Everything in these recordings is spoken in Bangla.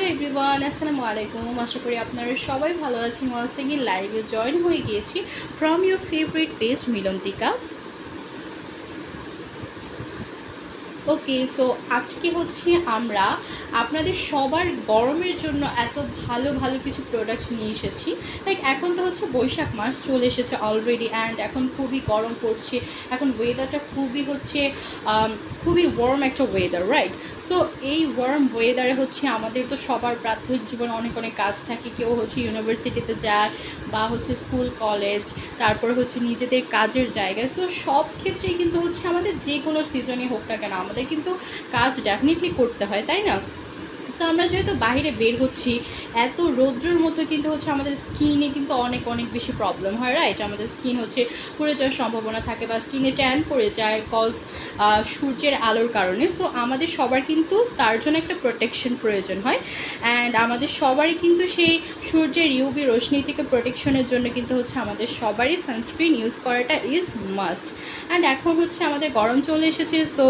হ্যালো এভরিওয়ান, আসসালামু আলাইকুম। আশা করি আপনারা সবাই ভালো আছেন। ওয়ান্স এগেইন লাইভে জয়েন হয়ে গিয়েছি from your favourite page Milontika. Okay, so আজকে হচ্ছে আমরা আপনাদের সবার গরমের জন্য এত ভালো ভালো কিছু প্রোডাক্ট নিয়ে এসেছি। লাইক এখন তো হচ্ছে বৈশাখ মাস চলে এসেছে অলরেডি, অ্যান্ড এখন খুবই গরম পড়ছে। এখন ওয়েদারটা খুবই ওয়ার্ম একটা ওয়েদার, রাইট? সো এই ওয়ার্ম ওয়েদারে হচ্ছে আমাদের তো সবার প্রাত্যহিক জীবনে অনেক অনেক কাজ থাকে। কেউ হচ্ছে ইউনিভার্সিটিতে যায়, বা হচ্ছে স্কুল কলেজ, তারপর হচ্ছে নিজেদের কাজের জায়গায়। সো সব ক্ষেত্রেই কিন্তু হচ্ছে আমাদের যে কোনো সিজনে হোক না কেন আমাদের কিন্তু কাজ ডেফিনেটলি করতে হয়, তাই না? সো আমরা যেহেতু বাইরে বের হচ্ছি এত রৌদ্রের মধ্যে, কিন্তু হচ্ছে আমাদের স্কিনে কিন্তু অনেক অনেক বেশি প্রবলেম হয়, রাইট? আমাদের স্কিন হচ্ছে পুড়ে যাওয়ার সম্ভাবনা থাকে, বা স্কিনে ট্যান পড়ে যায় কজ সূর্যের আলোর কারণে। সো আমাদের সবার কিন্তু তার জন্য একটা প্রোটেকশন প্রয়োজন হয়, অ্যান্ড আমাদের সবারই কিন্তু সেই সূর্যের ইউভি রশ্মি থেকে প্রোটেকশনের জন্য কিন্তু হচ্ছে আমাদের সবারই সানস্ক্রিন ইউজ করাটা ইজ মাস্ট। অ্যান্ড এখন হচ্ছে আমাদের গরম চলে এসেছে। সো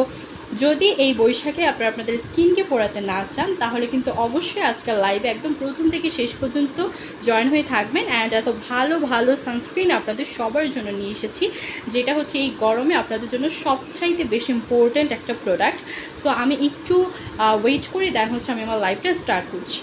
যদি এই বৈশাখে আপনারা আপনাদের স্কিনকে পোড়াতে না চান, তাহলে কিন্তু অবশ্যই আজকাল লাইভে একদম প্রথম থেকে শেষ পর্যন্ত জয়েন হয়ে থাকবেন। অ্যান্ড এত ভালো ভালো সানস্ক্রিন আপনাদের সবার জন্য নিয়ে এসেছি, যেটা হচ্ছে এই গরমে আপনাদের জন্য সবচাইতে বেশি ইম্পর্ট্যান্ট একটা প্রোডাক্ট। সো আমি একটু ওয়েট করে দেন হচ্ছে আমি আমার লাইভটা স্টার্ট করছি।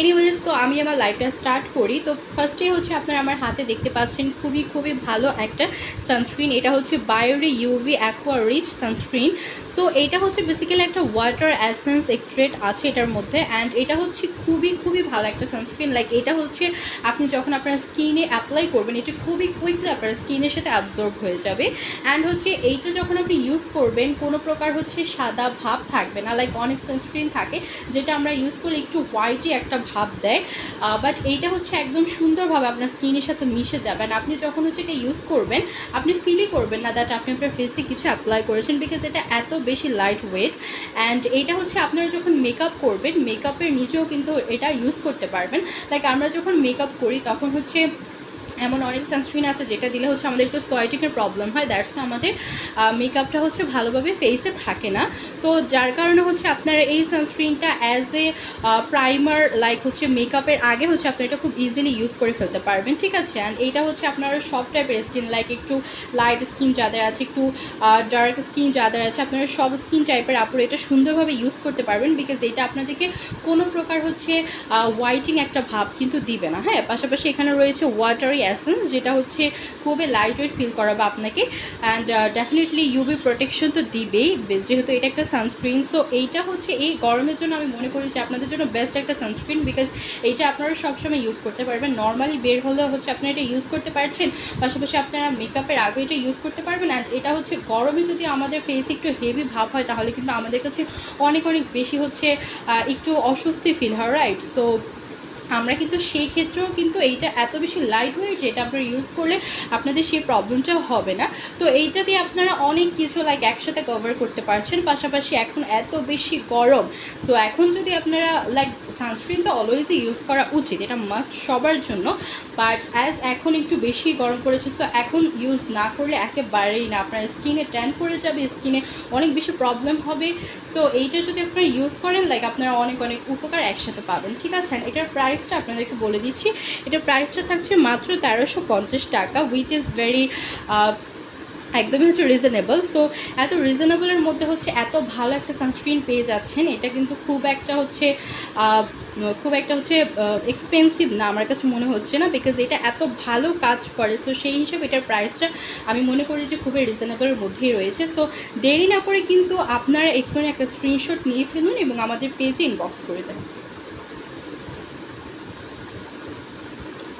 এনিওয়েজ, তো আমি আমার লাইভটা স্টার্ট করি। তো ফার্স্টে হচ্ছে আপনারা আমার হাতে দেখতে পাচ্ছেন খুবই খুবই ভালো একটা সানস্ক্রিন। এটা হচ্ছে Biore UV aqua rich sunscreen. So এটা হচ্ছে বেসিক্যালি একটা ওয়াটার অ্যাসেন্স এক্সট্রেট আছে এটার মধ্যে, অ্যান্ড এটা হচ্ছে খুবই খুবই ভালো একটা সানস্ক্রিন। লাইক এটা হচ্ছে আপনি যখন আপনার স্কিনে অ্যাপ্লাই করবেন, এটা খুবই কুইকলি আপনার স্কিনের সাথে অ্যাবজর্ব হয়ে যাবে। অ্যান্ড হচ্ছে এইটা যখন আপনি ইউজ করবেন কোনো প্রকার হচ্ছে সাদা ভাব থাকবে না। লাইক অনেক সানস্ক্রিন থাকে যেটা আমরা ইউজ করলে একটু হোয়াইটই একটা ভাব দেয়, বাট এইটা হচ্ছে একদম সুন্দরভাবে আপনার স্কিনের সাথে মিশে যাবেন। আপনি যখন হচ্ছে এটা ইউজ করবেন আপনি ফিলই করবেন না দ্যাট আপনি আপনার ফেসে কিছু অ্যাপ্লাই করেছেন, বিকজ এটা এত বেশি লাইট ওয়েট। অ্যান্ড এইটা হচ্ছে আপনারা যখন মেকআপ করবেন মেকআপের নিচেও কিন্তু এটা ইউজ করতে পারবেন। লাইক আমরা যখন মেকআপ করি তখন হচ্ছে এমন অনেক সানস্ক্রিন আছে যেটা দিলে হচ্ছে আমাদের একটু সোয়েটিংয়ের প্রবলেম হয়, দ্যাটস আমাদের মেকআপটা হচ্ছে ভালোভাবে ফেসে থাকে না। তো যার কারণে হচ্ছে আপনারা এই সানস্ক্রিনটা অ্যাজ এ প্রাইমার, লাইক হচ্ছে মেকআপের আগে হচ্ছে আপনারা এটা খুব ইজিলি ইউজ করে ফেলতে পারবেন, ঠিক আছে? অ্যান্ড এইটা হচ্ছে আপনারা সব টাইপের স্কিন, লাইক একটু লাইট স্কিন যাদের আছে, একটু ডার্ক স্কিন যাদের আছে, আপনারা সব স্কিন টাইপের আপুরে এটা সুন্দরভাবে ইউজ করতে পারবেন, বিকজ এটা আপনাদেরকে কোনো প্রকার হচ্ছে হোয়াইটিং একটা ভাব কিন্তু দিবে না। হ্যাঁ, পাশাপাশি এখানে রয়েছে ওয়াটারি এসেন্স, যেটা হচ্ছে খুবই লাইট ওয়েট ফিল করাবে আপনাকে, অ্যান্ড ডেফিনেটলি ইউভি প্রোটেকশন তো দিবেই যেহেতু এটা একটা সানস্ক্রিন। সো এইটা হচ্ছে এই গরমের জন্য আমি মনে করি যে আপনাদের জন্য বেস্ট একটা সানস্ক্রিন, বিকজ এইটা আপনারা সবসময় ইউজ করতে পারবেন। নর্মালি বের হলেও হচ্ছে আপনারা এটা ইউজ করতে পারছেন, পাশাপাশি আপনারা মেকআপের আগে এটা ইউজ করতে পারবেন। অ্যান্ড এটা হচ্ছে গরমে যদি আমাদের ফেস একটু হেভি ভাব হয় তাহলে কিন্তু আমাদের কাছে অনেক অনেক বেশি হচ্ছে একটু অস্বস্তি ফিল হয়, রাইট? সো আমরা কিন্তু সেই ক্ষেত্রেও কিন্তু এইটা এত বেশি লাইট ওয়েট যেটা আপনারা ইউজ করলে আপনাদের সেই প্রবলেমটা হবে না। তো এইটা দিয়ে আপনারা অনেক কিছু লাইক একসাথে কভার করতে পারছেন। পাশাপাশি এখন এত বেশি গরম, সো এখন যদি আপনারা লাইক সানস্ক্রিন তো অলওয়েজই ইউজ করা উচিত, এটা মাস্ট সবার জন্য, বাট অ্যাজ এখন একটু বেশি গরম পড়েছে, সো এখন ইউজ না করলে একেবারেই না, আপনার স্কিনে ট্যান পড়ে যাবে, স্কিনে অনেক বেশি প্রবলেম হবে। তো এইটা যদি আপনারা ইউজ করেন লাইক আপনারা অনেক অনেক উপকার একসাথে পাবেন, ঠিক আছে? এটার প্রাইসটা আপনাদেরকে বলে দিচ্ছি। এটার প্রাইসটা থাকছে মাত্র 1350 টাকা, উইচ ইজ ভেরি একদমই হচ্ছে রিজনেবল। সো এত রিজনেবলের মধ্যে হচ্ছে এত ভালো একটা সানস্ক্রিন পেয়ে যাচ্ছেন, এটা কিন্তু খুব একটা হচ্ছে এক্সপেন্সিভ না আমার কাছে মনে হচ্ছে না, বিকজ এটা এত ভালো কাজ করে। সো সেই হিসাবে এটার প্রাইসটা আমি মনে করি যে খুবই রিজনেবলের মধ্যেই রয়েছে। সো দেরি না করে কিন্তু আপনারা এক্ষুনি একটা স্ক্রিনশট নিয়ে ফেলুন এবং আমাদের পেজে ইনবক্স করে দেন।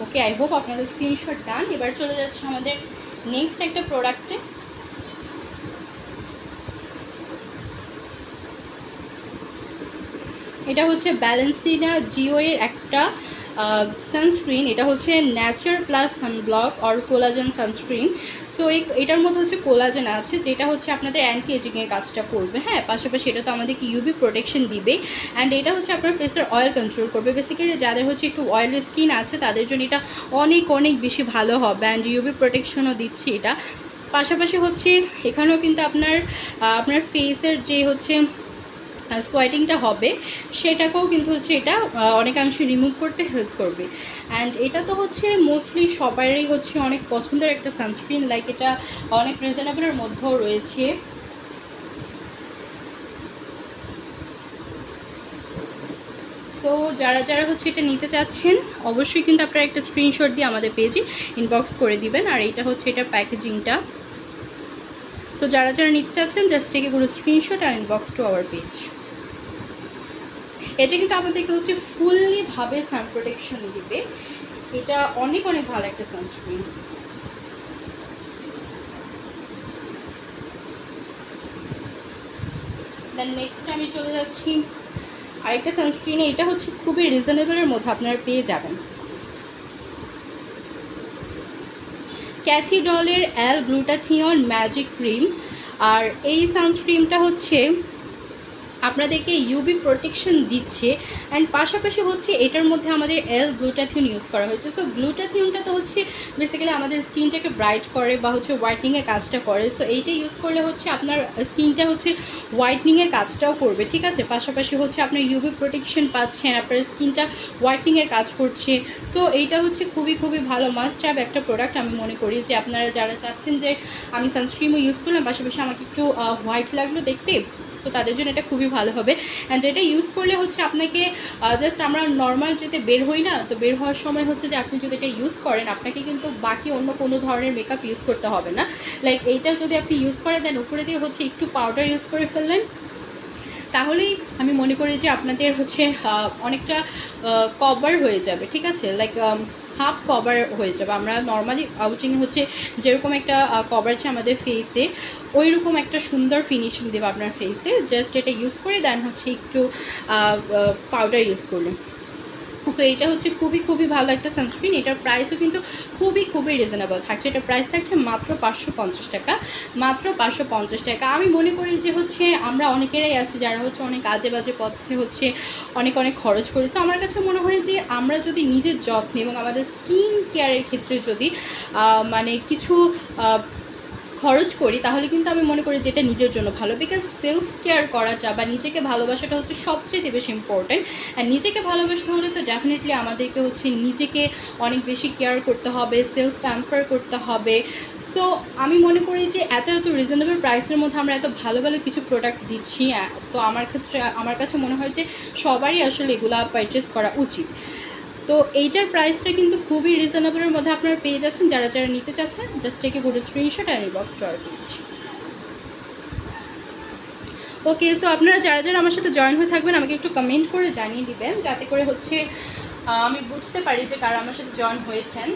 ওকে, আই হোপ আপনাদের স্ক্রিনশট ডান। এবার চলে যাচ্ছে আমাদের নেক্সট একটা প্রোডাক্টে। এটা হচ্ছে ব্যালেন্সিনা জিও এর একটা সানস্ক্রিন। এটা হচ্ছে Nature plus sunblock or collagen sunscreen. So এটার মধ্যে হচ্ছে কোলাজেন আছে, যেটা হচ্ছে আপনাদের অ্যান্টি এজিংয়ের কাজটা করবে। হ্যাঁ, পাশাপাশি এটা তো আমাদেরকে ইউভি প্রোটেকশন দিবে, অ্যান্ড এটা হচ্ছে আপনার ফেসের অয়েল কন্ট্রোল করবে। বেসিক্যালি যাদের হচ্ছে একটু অয়েলি স্কিন আছে তাদের জন্য এটা অনেক অনেক বেশি ভালো হবে, অ্যান্ড ইউভি প্রোটেকশনও দিচ্ছে এটা। পাশাপাশি হচ্ছে এখানেও কিন্তু আপনার ফেসের যে হচ্ছে সোয়েটিংটা হবে সেটাকেও কিন্তু হচ্ছে এটা অনেকাংশে রিমুভ করতে হেল্প করবে। অ্যান্ড এটা তো হচ্ছে মোস্টলি সবারই হচ্ছে অনেক পছন্দের একটা সানস্ক্রিন, লাইক এটা অনেক রিজনেবলের মধ্যেও রয়েছে। সো যারা যারা হচ্ছে এটা নিতে চাচ্ছেন অবশ্যই কিন্তু আপনারা একটা স্ক্রিনশট দিয়ে আমাদের পেজে ইনবক্স করে দিবেন। আর এটা হচ্ছে এটার প্যাকেজিংটা। সো যারা যারা নিতে চাচ্ছেন just take a good screenshot আর ইনবক্স টু আওয়ার পেজ। এটা কিন্তু আমাদেরকে হচ্ছে ফুললি ভাবে সান প্রোটেকশন দিবে। এটা অনেক অনেক ভালো একটা সানস্ক্রিন। দেন নেক্সট আমি চলে যাচ্ছি আরেকটা সানস্ক্রিনে। এটা হচ্ছে খুবই রিজনেবলের মধ্যে আপনারা পেয়ে যাবেন। ক্যাথি ডলের অ্যাল গ্লুটাথিয়ন ম্যাজিক ক্রিম। আর এই সানস্ক্রিনটা হচ্ছে আপনাদেরকে ইউভি প্রোটেকশন দিচ্ছে, অ্যান্ড পাশাপাশি হচ্ছে এটার মধ্যে আমাদের এল গ্লুটাথিয়ন ইউজ করা হয়েছে। সো গ্লুটাথিয়নটা তো হচ্ছে বেসিক্যালি আমাদের স্কিনটাকে ব্রাইট করে বা হচ্ছে হোয়াইটনিংয়ের কাজটা করে। সো এইটা ইউজ করলে হচ্ছে আপনার স্কিনটা হচ্ছে হোয়াইটনিংয়ের কাজটাও করবে, ঠিক আছে। পাশাপাশি হচ্ছে আপনার ইউভি প্রোটেকশন পাচ্ছেন, আপনার স্কিনটা হোয়াইটনিংয়ের কাজ করছে। সো এইটা হচ্ছে খুবই খুবই ভালো মাস্ট হ্যাভ একটা প্রোডাক্ট আমি মনে করি। যে আপনারা যারা চাচ্ছেন যে আমি সানস্ক্রিনও ইউজ করলাম, পাশাপাশি আমাকে একটু হোয়াইট লাগলো দেখতে, সো তাদের জন্য এটা খুবই ভালো হবে। অ্যান্ড এটা ইউজ করলে হচ্ছে আপনাকে জাস্ট আমরা নর্মাল যেতে বের হই না, তো বের হওয়ার সময় হচ্ছে যে আপনি যদি এটা ইউজ করেন আপনাকে কিন্তু বাকি অন্য কোনো ধরনের মেকআপ ইউজ করতে হবে না। লাইক এইটা যদি আপনি ইউজ করেন দেন উপরে দিয়ে হচ্ছে একটু পাউডার ইউজ করে ফেললেন, তাহলেই আমি মনে করি যে আপনাদের হচ্ছে অনেকটা কভার হয়ে যাবে, ঠিক আছে। লাইক হাফ কভার হয়ে যাবে। আমরা নর্মালি আউটিংয়ে হচ্ছে যেরকম একটা কভার আছে আমাদের ফেসে, ওই রকম একটা সুন্দর ফিনিশিং দেবে আপনার ফেসে। জাস্ট এটা ইউজ করে দেন হচ্ছে একটু পাউডার ইউজ করলে। সো এটা হচ্ছে খুবই খুবই ভালো একটা সানস্ক্রিন। এটার প্রাইসও কিন্তু খুবই খুবই রিজনেবল থাকছে। এটার প্রাইস থাকছে মাত্র 550 টাকা, মাত্র 550 টাকা। আমি মনে করি যে হচ্ছে আমরা অনেকেরাই আছি যারা হচ্ছে অনেক আজে বাজে পথে হচ্ছে অনেক অনেক খরচ করি। সো আমার কাছে মনে হয় যে আমরা যদি নিজের যত্ন এবং আমাদের স্কিন কেয়ারের ক্ষেত্রে যদি মানে কিছু খরচ করি, তাহলে কিন্তু আমি মনে করি যে এটা নিজের জন্য ভালো। বিকজ সেলফ কেয়ার করাটা বা নিজেকে ভালোবাসাটা হচ্ছে সবচেয়ে বেশি ইম্পর্ট্যান্ট। আর নিজেকে ভালোবাসতে হলে তো ডেফিনেটলি আমাদেরকে হচ্ছে নিজেকে অনেক বেশি কেয়ার করতে হবে, সেলফ প্যাম্পার করতে হবে। সো আমি মনে করি যে এত এত রিজনেবল প্রাইসের মধ্যে আমরা এত ভালো ভালো কিছু প্রোডাক্ট দিচ্ছি, তো আমার কাছে মনে হয় যে সবারই আসলে এগুলা পারচেস করা উচিত। তো এইটার প্রাইসটা কিন্তু খুবই রিজনেবলের মধ্যে আপনারা পেয়ে যাচ্ছেন। যারা যারা নিতে চাচ্ছেন just take a good screenshot আর inbox to our page. Okay, so আপনারা যারা যারা আমার সাথে জয়েন হয়ে থাকবেন আমাকে একটু কমেন্ট করে জানিয়ে দিবেন, যাতে করে হচ্ছে আমি বুঝতে পারি যে কারা আমার সাথে জয়েন হয়েছেন।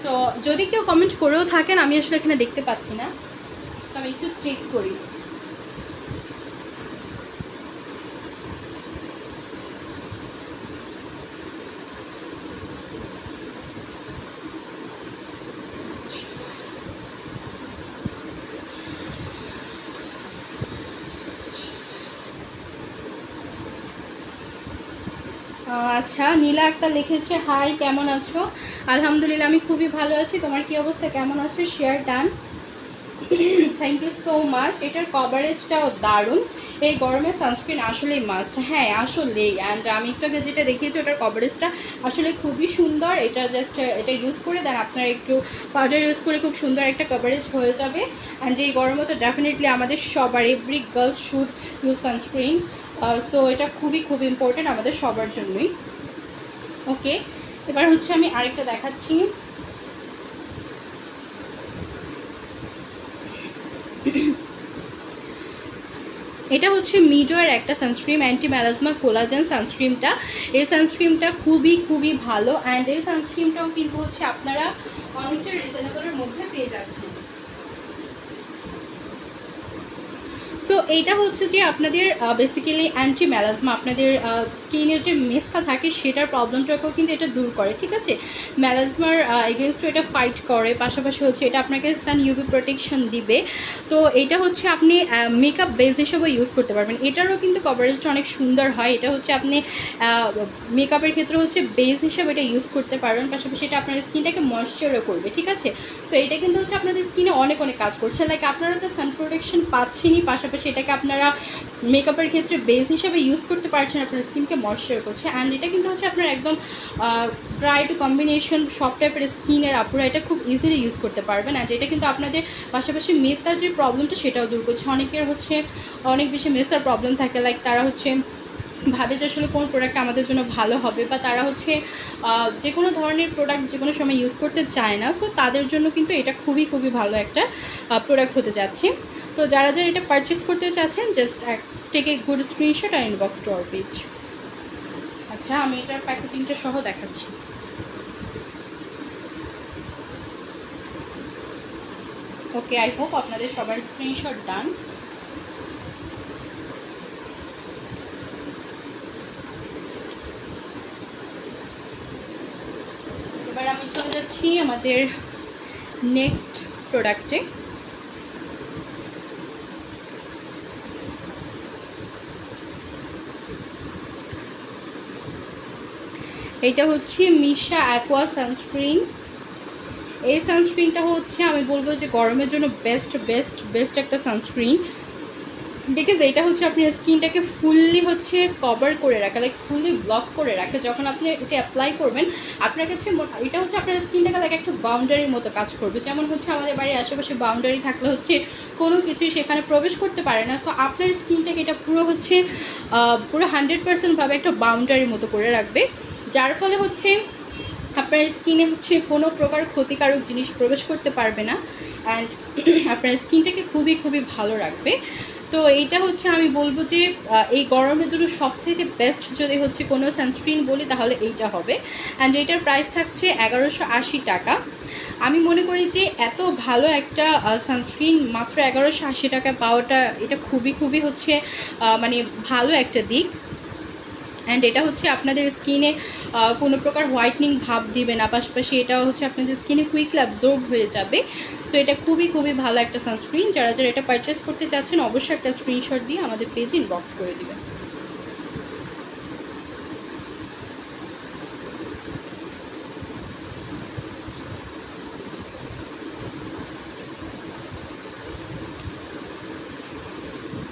সো যদি কেউ কমেন্ট করেও থাকেন আমি আসলে এখানে দেখতে পাচ্ছি না, সো আমি একটু চেক করি। আচ্ছা, নীলা আক্তার লিখেছে, হাই কেমন আছো? আলহামদুলিল্লাহ আমি খুবই ভালো আছি। তোমার কি অবস্থা, কেমন আছো? Share done, thank you so much. এটার কভারেজটাও দারুণ। এই গরমে সানস্ক্রিন আসলেই মাস্ট। হ্যাঁ আসলেই। অ্যান্ড আমি একটু আগে যেটা দেখিয়েছি ওটার কভারেজটা আসলে খুবই সুন্দর। এটা জাস্ট এটা ইউজ করে দেন আপনারা একটু পাউডার ইউজ করে খুব সুন্দর একটা কভারেজ হয়ে যাবে। অ্যান্ড এই গরমে তো ডেফিনেটলি আমাদের সবার every girls should use sunscreen. So এটা খুবই খুব ইম্পর্টেন্ট আমাদের সবার জন্যই। ওকে, এবার হচ্ছে আমি আরেকটা দেখাচ্ছি। এটা হচ্ছে মিডোয়ের একটা সানস্ক্রিন, অ্যান্টি ম্যালাজমা কোলাজেন সানস্ক্রিনটা। এই সানস্ক্রিনটা খুবই খুবই ভালো, অ্যান্ড এই সানস্ক্রিনটাও কিন্তু হচ্ছে আপনারা অনেকটা রিজনেবলের মধ্যে পেয়ে যাচ্ছেন। সো এইটা হচ্ছে যে আপনাদের বেসিক্যালি অ্যান্টি ম্যালাজমা, আপনাদের স্কিনের যে মেস্তা থাকে সেটার প্রবলেমটাকেও কিন্তু এটা দূর করে, ঠিক আছে। ম্যালাজমার এগেনস্টও এটা ফাইট করে, পাশাপাশি হচ্ছে এটা আপনাকে সান ইউভি প্রোটেকশন দিবে। তো এটা হচ্ছে আপনি মেকআপ বেস হিসেবে ইউজ করতে পারবেন। এটারও কিন্তু কভারেজটা অনেক সুন্দর হয়। এটা হচ্ছে আপনি মেকআপের ক্ষেত্রে হচ্ছে বেস হিসেবে এটা ইউজ করতে পারবেন, পাশাপাশি এটা আপনার স্কিনটাকে ময়েশ্চারও করবে, ঠিক আছে। সো এটা কিন্তু হচ্ছে আপনাদের স্কিনে অনেক অনেক কাজ করছে। লাইক আপনারা তো সান প্রোটেকশন পাচ্ছেনই, পাশাপাশি এটাকে আপনারা মেকআপের ক্ষেত্রে বেস হিসেবে ইউজ করতে পারছেন, আপনার স্কিনকে ময়েশ্চার করছে। অ্যান্ড এটা কিন্তু হচ্ছে আপনার একদম ড্রাই টু কম্বিনেশন সব টাইপের স্কিনের আপুরা এটা খুব ইজিলি ইউজ করতে পারবেন। অ্যান্ড এটা কিন্তু আপনাদের পাশাপাশি মেস্তার যে প্রবলেমটা সেটাও দূর করছে। অনেকের হচ্ছে অনেক বেশি মেস্তার প্রবলেম থাকে, লাইক তারা হচ্ছে ভাবে যে আসলে কোন প্রোডাক্ট আমাদের জন্য ভালো হবে, বা তারা হচ্ছে যে কোনো ধরনের প্রোডাক্ট যে কোনো সময় ইউজ করতে চায় না। সো তাদের জন্য কিন্তু এটা খুবই খুবই ভালো একটা প্রোডাক্ট হতে যাচ্ছে। তো যারা যারা এটা পারচেস করতে চাচ্ছেন, just take a good screenshot আর ইনবক্স টু আওয়ার পেজ। আচ্ছা, আমি এটার প্যাকেজিংটা সহ দেখাচ্ছি। ওকে, আই হোপ আপনাদের সবার স্ক্রিনশট ডান। এবার আমি চলে যাচ্ছি আমাদের নেক্সট প্রোডাক্টে। এটা হচ্ছে মিশা অ্যাকোয়া সানস্ক্রিন। এই সানস্ক্রিনটা হচ্ছে আমি বলবো যে গরমের জন্য বেস্ট বেস্ট বেস্ট একটা সানস্ক্রিন, বিকজ এটা হচ্ছে আপনার স্কিনটাকে ফুললি হচ্ছে কভার করে রাখে, লাইক ফুললি ব্লক করে রাখে। যখন আপনি এটা অ্যাপ্লাই করবেন আপনার কাছে এটা হচ্ছে আপনার স্কিনটাকে লাইক একটা বাউন্ডারির মতো কাজ করবে। যেমন হচ্ছে আমাদের বাড়ির আশেপাশে বাউন্ডারি থাকলে হচ্ছে কোনো কিছুই সেখানে প্রবেশ করতে পারে না। সো আপনার স্কিনটাকে এটা পুরো হচ্ছে পুরো 100% একটা বাউন্ডারির মতো করে রাখবে, যার ফলে হচ্ছে আপনার স্কিনে হচ্ছে কোনো প্রকার ক্ষতিকারক জিনিস প্রবেশ করতে পারবে না। অ্যান্ড আপনার স্কিনটাকে খুবই খুবই ভালো রাখবে। তো এইটা হচ্ছে আমি বলবো যে এই গরমের জন্য সবথেকে বেস্ট যদি হচ্ছে কোনো সানস্ক্রিন বলি তাহলে এইটা হবে। অ্যান্ড এইটার প্রাইস থাকছে 1180 টাকা। আমি মনে করি যে এত ভালো একটা সানস্ক্রিন মাত্র 1180 টাকা পাওয়াটা এটা খুবই খুবই হচ্ছে মানে ভালো একটা দিক। অ্যান্ড এটা হচ্ছে আপনাদের স্কিনে কোনো প্রকার হোয়াইটনিং ভাব দিবে না, পাশাপাশি এটাও হচ্ছে আপনাদের স্কিনে কুইকলি অ্যাবজর্ব হয়ে যাবে। সো এটা খুবই খুবই ভালো একটা সানস্ক্রিন। যারা যারা এটা পারচেস করতে চাচ্ছেন অবশ্যই একটা স্ক্রিনশট দিয়ে আমাদের পেজে ইনবক্স করে দিবেন।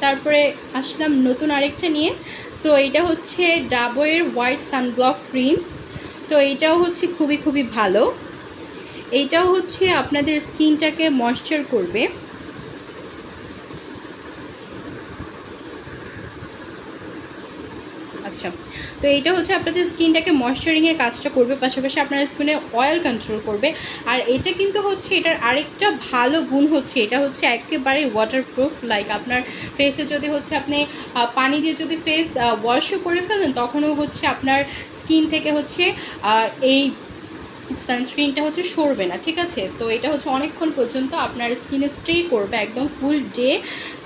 তারপরে আসলাম নতুন আরেকটা নিয়ে। সো এইটা হচ্ছে ডাবরের হোয়াইট সানব্লক ক্রিম। তো এইটাও হচ্ছে খুবই খুবই ভালো। এইটাও হচ্ছে আপনাদের স্কিনটাকে ময়েশ্চার করবে। আচ্ছা, তো এইটা হচ্ছে আপনাদের স্কিনটাকে ময়েশ্চারিংয়ের কাজটা করবে, পাশাপাশি আপনার স্কিনে অয়েল কন্ট্রোল করবে। আর এটা কিন্তু হচ্ছে এটার আরেকটা ভালো গুণ হচ্ছে এটা হচ্ছে একেবারে ওয়াটারপ্রুফ। লাইক আপনার ফেসে যদি হচ্ছে আপনি পানি দিয়ে যদি ফেস ওয়াশও করে ফেলেন তখনও হচ্ছে আপনার স্কিন থেকে হচ্ছে এই সানস্ক্রিনটা হচ্ছে সরবে না, ঠিক আছে। তো এটা হচ্ছে অনেকক্ষণ পর্যন্ত আপনার স্কিনে স্টে করবে, একদম ফুল ডে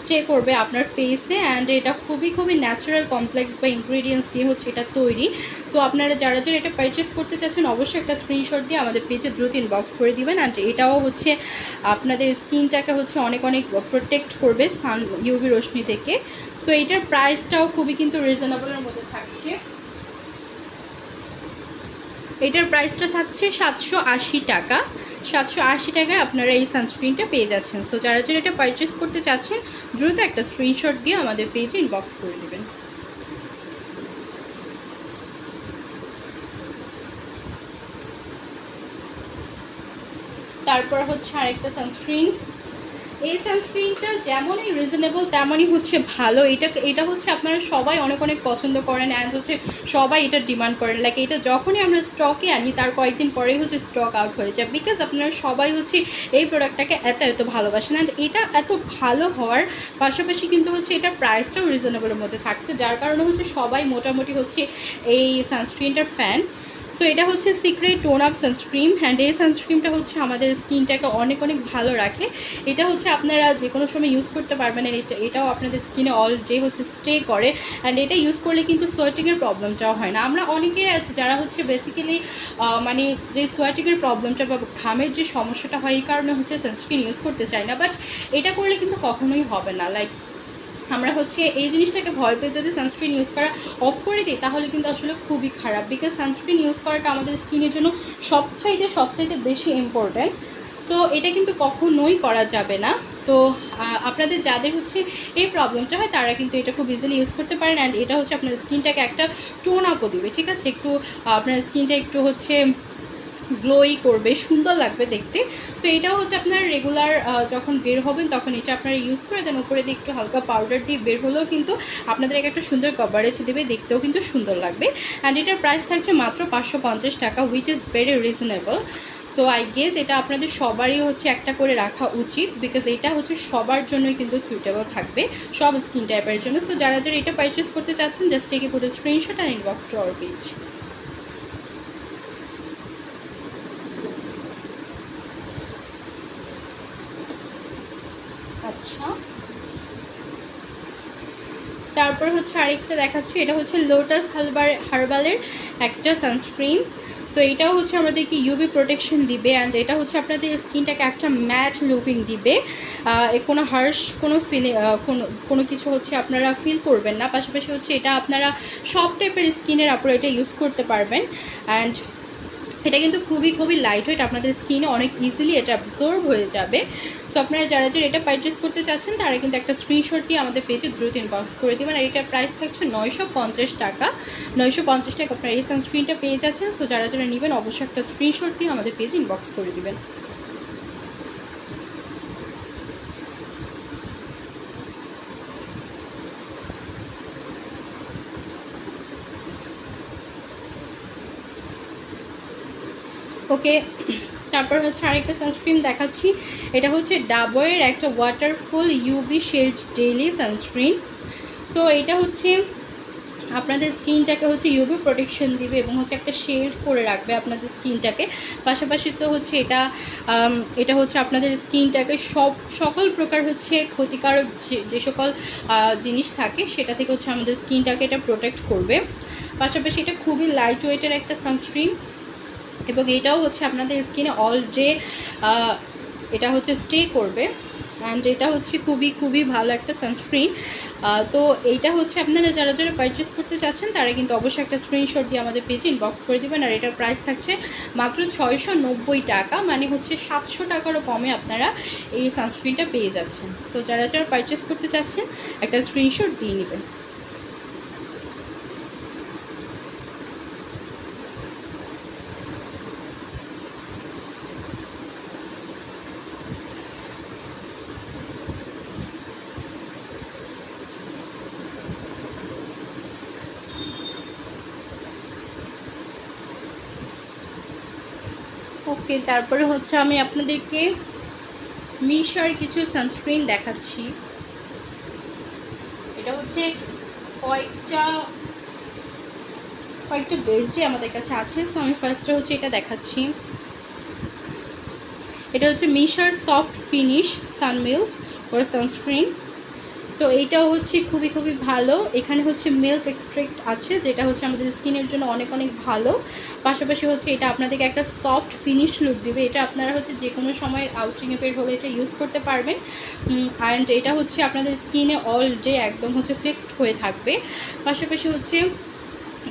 স্টে করবে আপনার ফেসে। অ্যান্ড এটা খুবই খুবই ন্যাচারাল কমপ্লেক্স বা ইনগ্রিডিয়েন্টস দিয়ে হচ্ছে এটা তৈরি। সো আপনারা যারা যারা এটা পারচেস করতে চাচ্ছেন অবশ্যই একটা স্ক্রিনশট দিয়ে আমাদের পেজে দ্রুত ইনবক্স করে দিবেন। অ্যান্ড এটাও হচ্ছে আপনাদের স্কিনটাকে হচ্ছে অনেক অনেক প্রোটেক্ট করবে সান ইউভি রশ্মি থেকে। সো এইটার প্রাইসটাও খুবই কিন্তু রিজনেবলের মধ্যে থাকছে। এটার প্রাইসটা থাকছে 780 টাকা। 780 টাকায় আপনারা এই সানস্ক্রিনটা পেয়ে যাচ্ছেন। সো যারা যারা এটা পারচেস করতে চাচ্ছেন দ্রুত একটা স্ক্রিনশট দিয়ে আমাদের পেজে ইনবক্স করে দেবেন। তারপর হচ্ছে আরেকটা সানস্ক্রিন। এই সানস্ক্রিনটা যেমনই রিজনেবল তেমনই হচ্ছে ভালো। এটা হচ্ছে আপনারা সবাই অনেক অনেক পছন্দ করেন অ্যান্ড হচ্ছে সবাই এটা ডিমান্ড করেন। লাইক এটা যখনই আমরা স্টকে আনি তার কয়েকদিন পরেই হচ্ছে স্টক আউট হয়ে যায়, বিকজ আপনারা সবাই হচ্ছে এই প্রোডাক্টটাকে এত ভালোবাসেন। অ্যান্ড এটা এত ভালো হওয়ার পাশাপাশি কিন্তু হচ্ছে এটার প্রাইসটাও রিজনেবলের মধ্যে থাকছে, যার কারণে হচ্ছে সবাই মোটামুটি হচ্ছে এই সানস্ক্রিনটার ফ্যান। সো এটা হচ্ছে secret tone up sunscreen, and এই সানস্ক্রিনটা হচ্ছে আমাদের স্কিনটাকে অনেক অনেক ভালো রাখে। এটা হচ্ছে আপনারা যে কোনো সময় ইউজ করতে পারবেন, এটাও আপনাদের স্কিনে অল ডে হচ্ছে স্টে করে, অ্যান্ড এটা ইউজ করলে কিন্তু সোয়েটিংয়ের প্রবলেমটাও হয় না। আমরা অনেকেই আছে যারা হচ্ছে বেসিক্যালি মানে যে সোয়েটিংয়ের প্রবলেমটা বা ঘামের যে সমস্যাটা হয় এই কারণে হচ্ছে সানস্ক্রিন ইউজ করতে চাই না, বাট এটা করলে কিন্তু কখনোই হবে না। লাইক আমরা হচ্ছে এই জিনিসটাকে ভয় পেয়ে যদি সানস্ক্রিন ইউজ করা অফ করে দিই তাহলে কিন্তু আসলে খুবই খারাপ, বিকজ সানস্ক্রিন ইউজ করাটা আমাদের স্কিনের জন্য সবচাইতে বেশি ইম্পর্ট্যান্ট। সো এটা কিন্তু কখনোই করা যাবে না। তো আপনাদের যাদের হচ্ছে এই প্রবলেমটা হয় তারা কিন্তু এটা খুব ইজিলি ইউজ করতে পারেন, অ্যান্ড এটা হচ্ছে আপনার স্কিনটাকে একটা টোন আপও দিবে, ঠিক আছে? একটু আপনার স্কিনটা একটু হচ্ছে গ্লোই করবে, সুন্দর লাগবে দেখতে। সো এটাও হচ্ছে আপনার রেগুলার যখন বের হবেন তখন এটা আপনারা ইউজ করে দেন, উপরে দিয়ে একটু হালকা পাউডার দিয়ে বের হলেও কিন্তু আপনাদের একটা সুন্দর কভারেজ দেবে, দেখতেও কিন্তু সুন্দর লাগবে। অ্যান্ড এটার প্রাইস থাকছে মাত্র 550 টাকা, which is very reasonable. So I guess এটা আপনাদের সবারই হচ্ছে একটা করে রাখা উচিত, বিকজ এটা হচ্ছে সবার জন্যই কিন্তু সুইটেবল থাকবে, সব স্কিন টাইপের জন্য। সো যারা যারা এটা পারচেস করতে চাচ্ছেন জাস্ট টেক এ পুরো screenshot and inbox to our page. আচ্ছা, তারপর হচ্ছে আরেকটা দেখাচ্ছি, এটা হচ্ছে লোটাস হার্বালের একটা সানস্ক্রিন। সো এটাও হচ্ছে আমাদেরকে ইউভি প্রোটেকশন দিবে, অ্যান্ড এটা হচ্ছে আপনাদের স্কিনটাকে একটা ম্যাট লুকিং দিবে, কোনো হার্শ কোনো কোনো কিছু হচ্ছে আপনারা ফিল করবেন না। পাশাপাশি হচ্ছে এটা আপনারা সব টাইপের স্কিনের আপনারা এটা ইউজ করতে পারবেন, অ্যান্ড এটা কিন্তু খুবই লাইট ওয়েট, আপনাদের স্কিনে অনেক ইজিলি এটা অ্যাবজর্ব হয়ে যাবে। সো আপনারা যারা যারা এটা পারচেস করতে চাচ্ছেন তারা কিন্তু একটা স্ক্রিনশট দিয়ে আমাদের পেজে দ্রুত ইনবক্স করে দেবেন। আর এটার প্রাইস থাকছে 950 টাকা। 950 টাকা আপনারা এই সানস্ক্রিনটা পেয়ে যাচ্ছেন। সো যারা যারা নেবেন অবশ্যই একটা স্ক্রিনশট দিয়ে আমাদের পেজে ইনবক্স করে দেবেন। ওকে, তারপর হচ্ছে আরেকটা সানস্ক্রিন দেখাচ্ছি, এটা হচ্ছে ডাবরের একটা waterful UV shade daily sunscreen. So এটা হচ্ছে আপনাদের স্কিনটাকে হচ্ছে ইউভি প্রোটেকশন দিবে এবং হচ্ছে একটা শেড করে রাখবে আপনাদের স্কিনটাকে। পাশাপাশি তো হচ্ছে এটা হচ্ছে আপনাদের স্কিনটাকে সকল প্রকার হচ্ছে ক্ষতিকারক যে সকল জিনিস থাকে সেটা থেকে হচ্ছে আমাদের স্কিনটাকে এটা প্রোটেক্ট করবে। পাশাপাশি এটা খুবই লাইট ওয়েটের একটা সানস্ক্রিন, এবং এটাও হচ্ছে আপনাদের স্কিনে অল ডে এটা হচ্ছে স্টে করবে, অ্যান্ড এটা হচ্ছে খুবই ভালো একটা সানস্ক্রিন। তো এইটা হচ্ছে আপনারা যারা যারা পারচেস করতে চাচ্ছেন তারা কিন্তু অবশ্যই একটা স্ক্রিনশট দিয়ে আমাদের পেজে ইনবক্স করে দেবেন। আর এটার প্রাইস থাকছে মাত্র 690 টাকা, মানে হচ্ছে 700 টাকারও কমে আপনারা এই সানস্ক্রিনটা পেয়ে যাচ্ছেন। সো যারা যারা পারচেস করতে চাচ্ছেন একটা স্ক্রিনশট দিয়ে নেবেন। ওকে, তারপরে হচ্ছে আমি আপনাদেরকে মিশার কিছু সানস্ক্রিন দেখাচ্ছি। এটা হচ্ছে কয়েকটা বেসডে আমাদের কাছে আছে। সো আমি ফার্স্টে হচ্ছে এটা দেখাচ্ছি, এটা হচ্ছে মিশার সফট ফিনিশ সানমিল্ক ওর সানস্ক্রিন। তো এইটাও হচ্ছে খুবই ভালো, এখানে হচ্ছে মিল্ক এক্সট্রাক্ট আছে যেটা হচ্ছে আমাদের স্কিনের জন্য অনেক ভালো। পাশাপাশি হচ্ছে এটা আপনাদেরকে একটা সফট ফিনিশ লুক দেবে, এটা আপনারা হচ্ছে যে কোনো সময় আউটিংয়ে বের হলে এটা ইউজ করতে পারবেন, অ্যান্ড এটা হচ্ছে আপনাদের স্কিনে অল ডে একদম হচ্ছে ফিক্সড হয়ে থাকবে। পাশাপাশি হচ্ছে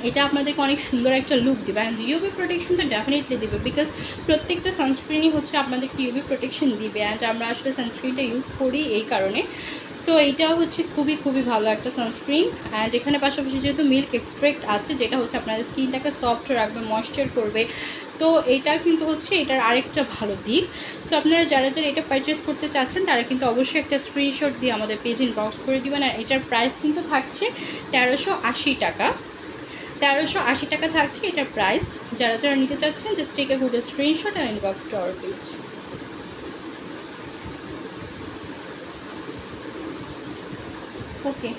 এটা আপনাদেরকে অনেক সুন্দর একটা লুক দেবে, অ্যান্ড ইউভি প্রোটেকশন তো ডেফিনেটলি দেবে, বিকজ প্রত্যেকটা সানস্ক্রিনই হচ্ছে আপনাদেরকে ইউভি প্রোটেকশন দিবে, অ্যান্ড আমরা আসলে সানস্ক্রিনটা ইউজ করি এই কারণে। সো এইটাও হচ্ছে খুবই ভালো একটা সানস্ক্রিন, অ্যান্ড এখানে পাশাপাশি যেহেতু মিল্ক এক্সট্রাক্ট আছে যেটা হচ্ছে আপনাদের স্কিনটাকে সফট রাখবে, ময়েশ্চার করবে, তো এটা কিন্তু হচ্ছে এটার আরেকটা ভালো দিক। সো আপনারা যারা যারা এটা পারচেস করতে চাচ্ছেন তারা কিন্তু অবশ্যই একটা স্ক্রিনশট দিয়ে আমাদের পেজ ইনবক্স করে দিবেন। আর এটার প্রাইস কিন্তু থাকছে 1380 টাকা। 1380 টাকা থাকছে এটার প্রাইস। যারা যারা নিতে চাচ্ছেন just take a good screenshot and inbox to our page. Okay,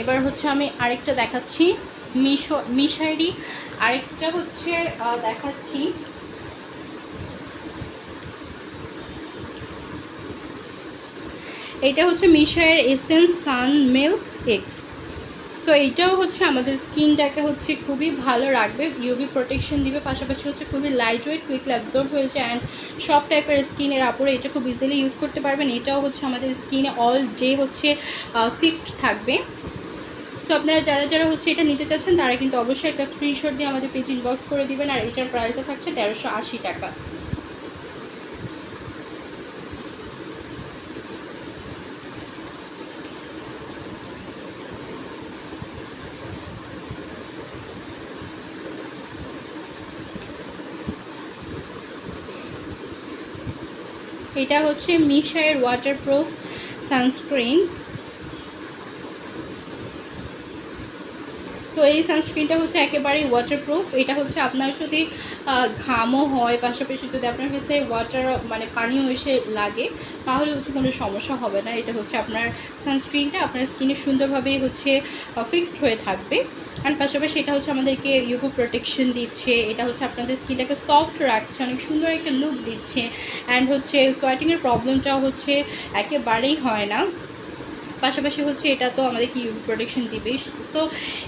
এবার হচ্ছে আমি আরেকটা দেখাচ্ছি, মিশারি আরেকটা হচ্ছে দেখাচ্ছি। এটা হচ্ছে মিশায়ের এসেন্স সান মিল্ক এক্স। সো এইটাও হচ্ছে আমাদের স্কিনটাকে হচ্ছে খুবই ভালো রাখবে, ইউভি প্রোটেকশন দিবে, পাশাপাশি হচ্ছে খুবই লাইট ওয়েট, কুইকলি অ্যাবজর্ব হয়েছে অ্যান্ড সব টাইপের স্কিনের আপরে এটা খুব ইজিলি ইউজ করতে পারবেন। এটাও হচ্ছে আমাদের স্কিনে অল ডে হচ্ছে ফিক্সড থাকবে। সো আপনারা যারা যারা হচ্ছে এটা নিতে চাচ্ছেন তারা কিন্তু অবশ্যই একটা স্ক্রিনশট দিয়ে আমাদের পেজ ইনবক্স করে দিবেন। আর এটার প্রাইসও থাকছে 1380 টাকা। এটা হচ্ছে মিশায়ের ওয়াটারপ্রুফ সানস্ক্রিন। তো এই সানস্ক্রিনটা হচ্ছে একেবারেই ওয়াটারপ্রুফ। এটা হচ্ছে আপনার যদি ঘামও হয়, পাশাপাশি যদি আপনার ফেসে ওয়াটার মানে পানিও এসে লাগে, তাহলে হচ্ছে কোনো সমস্যা হবে না। এটা হচ্ছে আপনার সানস্ক্রিনটা আপনার স্কিনে সুন্দরভাবেই হচ্ছে ফিক্সড হয়ে থাকবে। অ্যান্ড পাশাপাশি এটা হচ্ছে আমাদেরকে ইউভি প্রোটেকশন দিচ্ছে, এটা হচ্ছে আপনাদের স্কিনটাকে সফট রাখছে, অনেক সুন্দর একটা লুক দিচ্ছে। অ্যান্ড হচ্ছে সোয়েটিংয়ের প্রবলেমটাও হচ্ছে একেবারেই হয় না। পাশাপাশি হচ্ছে এটা তো আমাদেরকে ইউভি প্রোটেকশন দিবে। সো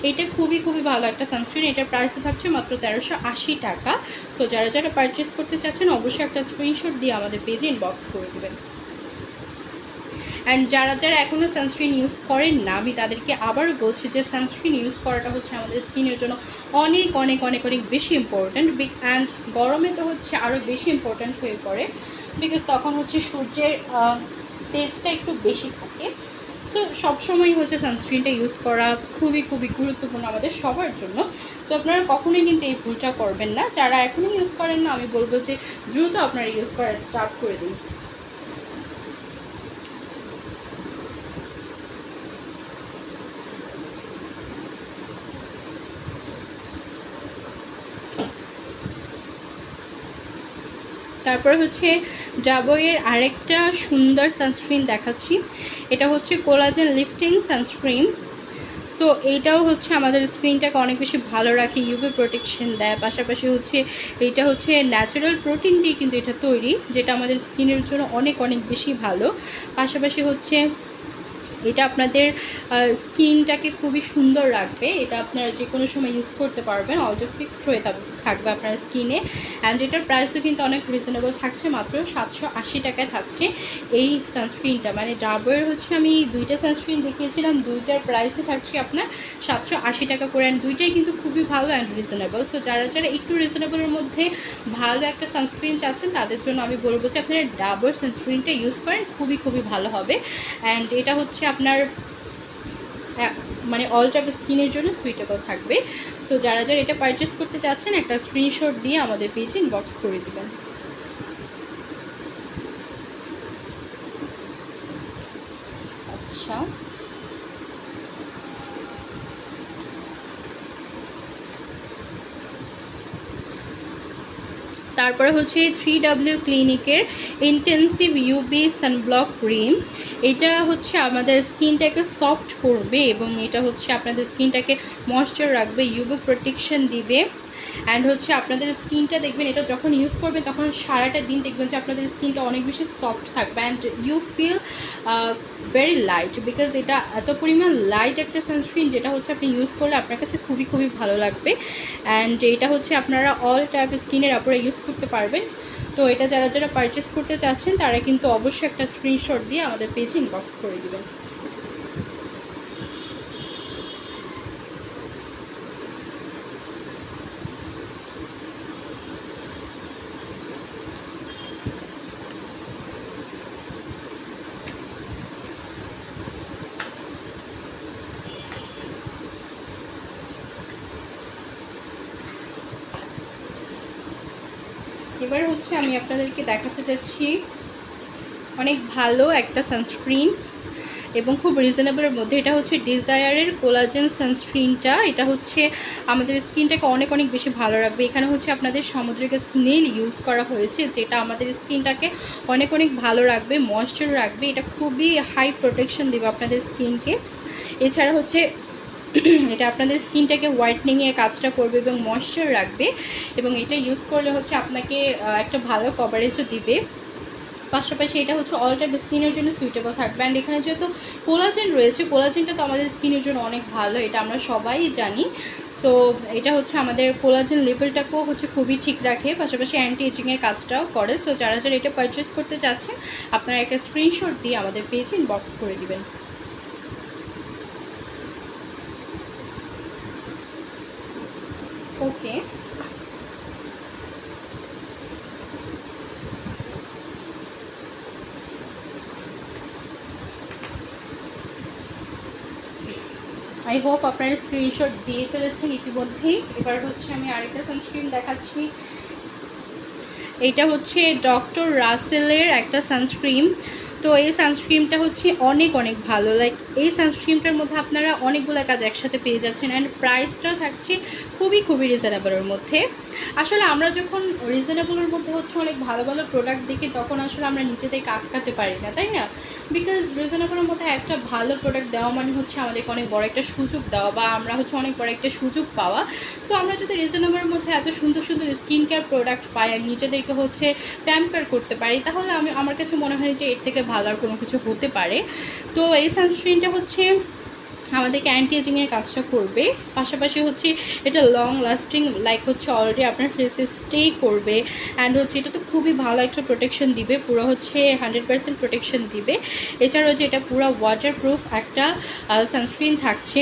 এটা খুবই খুবই ভালো একটা সানস্ক্রিন। এটার প্রাইসও থাকছে মাত্র 1380 টাকা। সো যারা যারা পারচেস করতে চাচ্ছেন অবশ্যই একটা স্ক্রিনশট দিয়ে আমাদের পেজে ইনবক্স করে দেবেন। অ্যান্ড যারা যারা এখনও সানস্ক্রিন ইউজ করেন না, আমি তাদেরকে আবারও বলছি যে সানস্ক্রিন ইউজ করাটা হচ্ছে আমাদের স্কিনের জন্য অনেক অনেক অনেক অনেক বেশি ইম্পর্ট্যান্ট। অ্যান্ড গরমে তো হচ্ছে আরও বেশি ইম্পর্ট্যান্ট হয়ে পড়ে, বিকজ তখন হচ্ছে সূর্যের তেজটা একটু বেশি থাকে। সো সবসময় হচ্ছে সানস্ক্রিনটা ইউজ করা খুবই খুবই গুরুত্বপূর্ণ আমাদের সবার জন্য। সো আপনারা কখনোই কিন্তু এই ভুলটা করবেন না। যারা এখনও ইউজ করেন না, আমি বলবো যে দ্রুত আপনারা ইউজ করা স্টার্ট করে দিন। তারপরে হচ্ছে ডাবরের আরেকটা সুন্দর সানস্ক্রিন দেখাচ্ছি। এটা হচ্ছে কোলাজেন লিফটিং সানস্ক্রিন। সো এইটাও হচ্ছে আমাদের স্কিনটাকে অনেক বেশি ভালো রাখে, ইউভি প্রোটেকশন দেয়। পাশাপাশি হচ্ছে এইটা হচ্ছে ন্যাচারাল প্রোটিন দিয়ে কিন্তু এটা তৈরি, যেটা আমাদের স্কিনের জন্য অনেক অনেক বেশি ভালো। পাশাপাশি হচ্ছে এটা আপনাদের স্কিনটাকে খুবই সুন্দর রাখবে। এটা আপনারা যে কোনো সময় ইউজ করতে পারবেন, অলরেডি ফিক্সড হয়ে থাকবে আপনার স্কিনে। অ্যান্ড এটার প্রাইসও কিন্তু অনেক রিজনেবল থাকছে, মাত্র 780 টাকায় থাকছে এই সানস্ক্রিনটা। মানে ডাবরের হচ্ছে আমি দুইটা সানস্ক্রিন দেখিয়েছিলাম, দুইটার প্রাইসে থাকছে আপনার 780 টাকা করে। অ্যান্ড দুইটাই কিন্তু খুবই ভালো অ্যান্ড রিজনেবল। সো যারা যারা একটু রিজনেবলের মধ্যে ভালো একটা সানস্ক্রিন চাচ্ছেন তাদের জন্য আমি বলবো যে আপনারা ডাবর সানস্ক্রিনটা ইউজ করেন, খুবই খুবই ভালো হবে। অ্যান্ড এটা হচ্ছে আপনার মানে অল টাইপ স্কিনের জন্য সুইটেবল থাকবে। সো যারা যারা এটা পারচেস করতে চাচ্ছেন একটা স্ক্রিনশট দিয়ে আমাদের পেজে ইনবক্স করে দেবেন। আচ্ছা, তারপরে হচ্ছে 3W ক্লিনিকের ইন্টেন্সিভ ইউভি সানব্লক ক্রিম। এটা হচ্ছে আমাদের স্কিনটাকে সফট করবে এবং এটা হচ্ছে আপনাদের স্কিনটাকে ময়েশ্চার রাখবে, ইউভি প্রোটেকশন দিবে। অ্যান্ড হচ্ছে আপনাদের স্কিনটা দেখবেন এটা যখন ইউজ করবেন তখন সারাটা দিন দেখবেন যে আপনাদের স্কিনটা অনেক বেশি সফট থাকবে and you feel very light, because এটা এত পরিমাণ লাইট একটা সানস্ক্রিন যেটা হচ্ছে আপনি ইউজ করলে আপনার কাছে খুবই খুবই ভালো লাগবে। অ্যান্ড এটা হচ্ছে আপনারা অল টাইপ স্কিনের উপরে ইউজ করতে পারবেন। তো এটা যারা যারা পারচেস করতে চাচ্ছেন তারা কিন্তু অবশ্যই একটা স্ক্রিনশট দিয়ে আমাদের পেজে ইনবক্স করে দেবেন। এবার হচ্ছে আমি আপনাদেরকে দেখাতে যাচ্ছি অনেক ভালো একটা সানস্ক্রিন এবং খুব রিজনেবলের মধ্যে। এটা হচ্ছে ডিজায়ারের কোলাজেন সানস্ক্রিনটা। এটা হচ্ছে আমাদের স্কিনটাকে অনেক অনেক বেশি ভালো রাখবে। এখানে হচ্ছে আপনাদের সামুদ্রিক স্নেল ইউজ করা হয়েছে, যেটা আমাদের স্কিনটাকে অনেক অনেক ভালো রাখবে, ময়েশ্চার রাখবে। এটা খুবই হাই প্রোটেকশন দেবে আপনাদের স্কিনকে। এছাড়া হচ্ছে এটা আপনাদের স্কিনটাকে হোয়াইটনিংয়ের কাজটা করবে এবং ময়েশ্চার রাখবে, এবং এটা ইউজ করলে হচ্ছে আপনাকে একটা ভালো কভারেজও দিবে। পাশাপাশি এটা হচ্ছে অল টাইপ স্কিনের জন্য সুইটেবল থাকবে। অ্যান্ড এখানে যেহেতু কোলাজেন রয়েছে, কোলাজেনটা তো আমাদের স্কিনের জন্য অনেক ভালো, এটা আমরা সবাই জানি। সো এটা হচ্ছে আমাদের কোলাজেন লেভেলটাকেও হচ্ছে খুবই ঠিক রাখে, পাশাপাশি অ্যান্টি এজিংয়ের কাজটাও করে। সো যারা যারা এটা পারচেস করতে চাচ্ছেন আপনারা একটা স্ক্রিনশট দিয়ে আমাদের পেজে ইনবক্স করে দিবেন। ওকে, আই হোপ আপনারা স্ক্রিনশট দিয়ে ফেলেছেন ইতিমধ্যেই। এবার হচ্ছে আমি আরেকটা সানস্ক্রিন দেখাচ্ছি। এইটা হচ্ছে ডক্টর রাসেলের একটা সানস্ক্রিন। তো এই সানস্ক্রিনটা হচ্ছে অনেক অনেক ভালো, লাইক এই সানস্ক্রিনটার মধ্যে আপনারা অনেকগুলো কাজ একসাথে পেয়ে যাচ্ছেন। অ্যান্ড প্রাইসটা থাকছে খুবই খুবই রিজনেবলের মধ্যে। আসলে আমরা যখন রিজনেবলের মধ্যে হচ্ছে অনেক ভালো ভালো প্রোডাক্ট দেখি তখন আসলে আমরা নিজেদেরকে আটকাতে পারি না, তাই না? বিকজ রিজনেবলের মধ্যে একটা ভালো প্রোডাক্ট দেওয়া মানে হচ্ছে আমাদেরকে অনেক বড় একটা সুযোগ দেওয়া, বা আমরা হচ্ছে অনেক বড় একটা সুযোগ পাওয়া। সো আমরা যদি রিজনেবলের মধ্যে এত সুন্দর সুন্দর স্কিন কেয়ার প্রোডাক্ট পাই আর নিজেদেরকে হচ্ছে প্যাম্পার করতে পারি, তাহলে আমার কাছে মনে হয় যে এর থেকে ভালো আর কোনো কিছু হতে পারে। তো এই সানস্ক্রিনটা হচ্ছে আমাদেরকে অ্যান্টি এজিংয়ের কাজটা করবে, পাশাপাশি হচ্ছে এটা লং লাস্টিং, লাইক হচ্ছে অলরেডি আপনার ফেসে স্টে করবে। অ্যান্ড হচ্ছে এটা তো খুবই ভালো একটা প্রোটেকশন দিবে, পুরো হচ্ছে 100% প্রোটেকশন দিবে। এছাড়া হচ্ছে এটা পুরো ওয়াটারপ্রুফ একটা সানস্ক্রিন থাকছে।